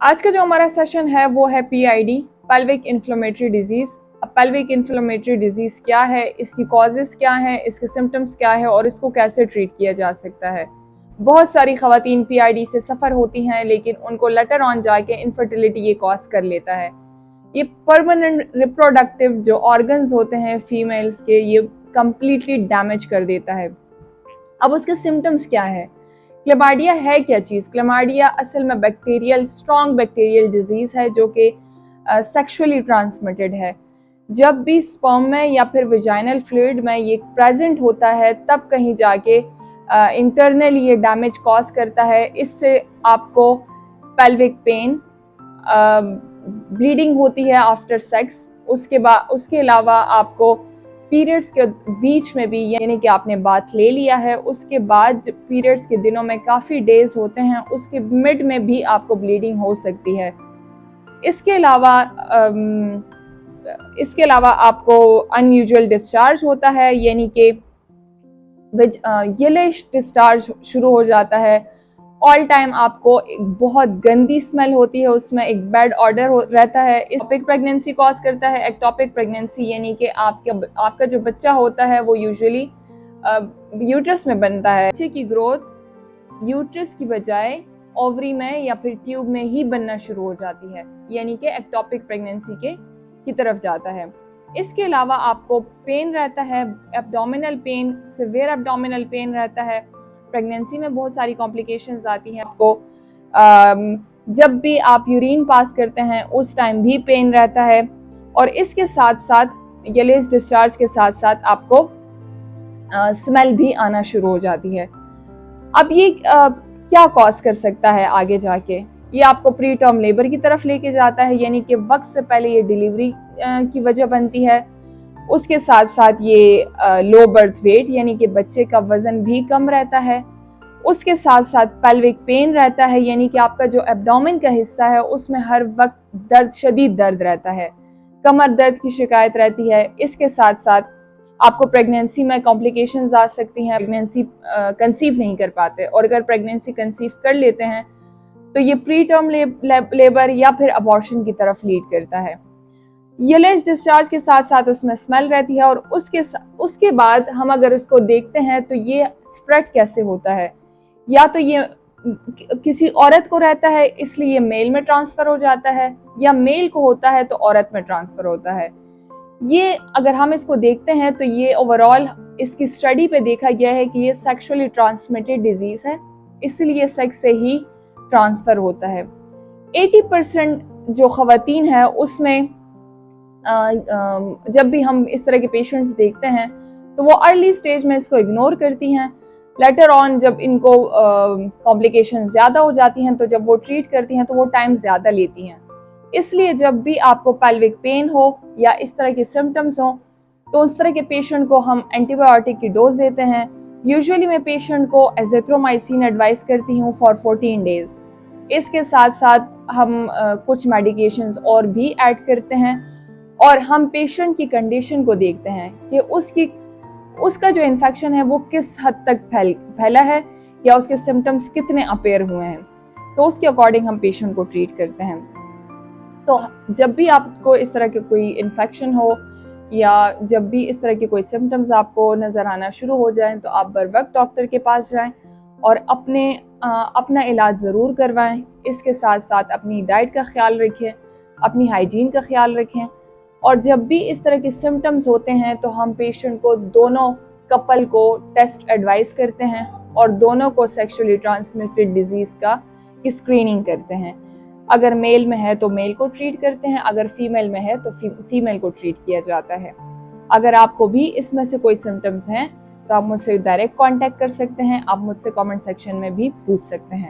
आज का जो हमारा सेशन है वो है PID, पेल्विक इन्फ्लेमेटरी डिजीज़। अब पेल्विक इन्फ्लेमेटरी डिजीज़ क्या है, इसकी कॉजेज़ क्या हैं, इसके सिम्टम्स क्या है और इसको कैसे ट्रीट किया जा सकता है। बहुत सारी ख़वातीन PID से सफ़र होती हैं, लेकिन उनको लेटर ऑन जाके इनफर्टिलिटी ये कॉज कर लेता है। ये परमानेंट रिप्रोडक्टिव जो ऑर्गन्स होते हैं फीमेल्स के, ये कम्प्लीटली डैमेज कर देता है। अब उसके सिम्टम्स क्या है? क्लैमाइडिया है क्या चीज़? क्लैमाइडिया असल में बैक्टीरियल, स्ट्रॉन्ग बैक्टीरियल डिजीज़ है जो कि सेक्सुअली ट्रांसमिटेड है। जब भी स्पर्म में या फिर विजाइनल फ्लूइड में ये प्रेजेंट होता है, तब कहीं जाके इंटरनली ये डैमेज कॉज करता है। इससे आपको पेल्विक पेन, ब्लीडिंग होती है आफ्टर सेक्स। उसके अलावा आपको पीरियड्स के बीच में भी, यानी कि आपने बात ले लिया है, उसके बाद पीरियड्स के दिनों में काफ़ी डेज होते हैं, उसके मिड में भी आपको ब्लीडिंग हो सकती है। इसके अलावा आपको अनयूजुअल डिस्चार्ज होता है, यानी कि येलिश डिस्चार्ज शुरू हो जाता है। ऑल टाइम आपको एक बहुत गंदी स्मेल होती है, उसमें एक बैड ऑर्डर रहता है। एक्टोपिक प्रेगनेंसी कॉज करता है। एक्टोपिक प्रेगनेंसी यानी कि आपका जो बच्चा होता है वो यूजुअली यूट्रस में बनता है। बच्चे की ग्रोथ यूट्रस की बजाय ओवरी में या फिर ट्यूब में ही बनना शुरू हो जाती है, यानी कि एक्टोपिक प्रेगनेंसी की तरफ जाता है। इसके अलावा आपको पेन रहता है, abdominal pain, severe abdominal pain रहता है। प्रेगनेंसी में बहुत सारी कॉम्प्लिकेशंस आती हैं आपको। जब भी आप यूरिन पास करते हैं उस टाइम भी पेन रहता है, और इसके साथ साथ येलिश डिस्चार्ज के साथ साथ आपको स्मेल भी आना शुरू हो जाती है। अब ये क्या कॉज कर सकता है आगे जाके? ये आपको प्री टर्म लेबर की तरफ लेके जाता है, यानी कि वक्त से पहले ये डिलीवरी की वजह बनती है। उसके साथ साथ ये लो बर्थ वेट, यानी कि बच्चे का वजन भी कम रहता है। उसके साथ साथ पेल्विक पेन रहता है, यानी कि आपका जो एब्डोमेन का हिस्सा है उसमें हर वक्त दर्द, शदीद दर्द रहता है। कमर दर्द की शिकायत रहती है। इसके साथ साथ आपको प्रेगनेंसी में कॉम्प्लिकेशंस आ सकती हैं। प्रेगनेंसी कंसीव नहीं कर पाते, और अगर प्रेगनेंसी कंसीव कर लेते हैं तो ये प्री टर्म लेबर या फिर अबॉर्शन की तरफ लीड करता है। येलिश डिस्चार्ज के साथ साथ उसमें स्मेल रहती है, और उसके बाद हम अगर इसको देखते हैं तो ये स्प्रेड कैसे होता है। या तो ये किसी औरत को रहता है इसलिए मेल में ट्रांसफर हो जाता है, या मेल को होता है तो औरत में ट्रांसफर होता है। ये अगर हम इसको देखते हैं तो ये ओवरऑल इसकी स्टडी पे देखा गया है कि ये सेक्सुअली ट्रांसमिटेड डिजीज है, इसलिए सेक्स से ही ट्रांसफर होता है। 80% जो खवातीन है उसमें जब भी हम इस तरह के पेशेंट्स देखते हैं तो वो अर्ली स्टेज में इसको इग्नोर करती हैं। लेटर ऑन जब इनको कॉम्प्लिकेशन ज़्यादा हो जाती हैं, तो जब वो ट्रीट करती हैं तो वो टाइम ज़्यादा लेती हैं। इसलिए जब भी आपको पेल्विक पेन हो या इस तरह के सिम्टम्स हो, तो उस तरह के पेशेंट को हम एंटीबायोटिक की डोज देते हैं। यूजुअली मैं पेशेंट को एज़िथ्रोमाइसिन एडवाइस करती हूँ फॉर 14 डेज। इसके साथ साथ हम कुछ मेडिकेशंस और भी ऐड करते हैं, और हम पेशेंट की कंडीशन को देखते हैं कि उसका जो इन्फेक्शन है वो किस हद तक फैला है, या उसके सिम्टम्स कितने अपेयर हुए हैं, तो उसके अकॉर्डिंग हम पेशेंट को ट्रीट करते हैं। तो जब भी आपको इस तरह के कोई इन्फेक्शन हो, या जब भी इस तरह के कोई सिम्टम्स आपको नज़र आना शुरू हो जाएं, तो आप बर वक्त डॉक्टर के पास जाएं और अपना इलाज ज़रूर करवाएं। इसके साथ साथ अपनी डाइट का ख्याल रखें, अपनी हाइजीन का ख्याल रखें। और जब भी इस तरह के सिम्टम्स होते हैं तो हम पेशेंट को, दोनों कपल को टेस्ट एडवाइस करते हैं, और दोनों को सेक्सुअली ट्रांसमिटेड डिजीज़ की स्क्रीनिंग करते हैं। अगर मेल में है तो मेल को ट्रीट करते हैं, अगर फीमेल में है तो फीमेल को ट्रीट किया जाता है। अगर आपको भी इसमें से कोई सिम्टम्स हैं तो आप मुझसे डायरेक्ट कांटेक्ट कर सकते हैं। आप मुझसे कमेंट सेक्शन में भी पूछ सकते हैं।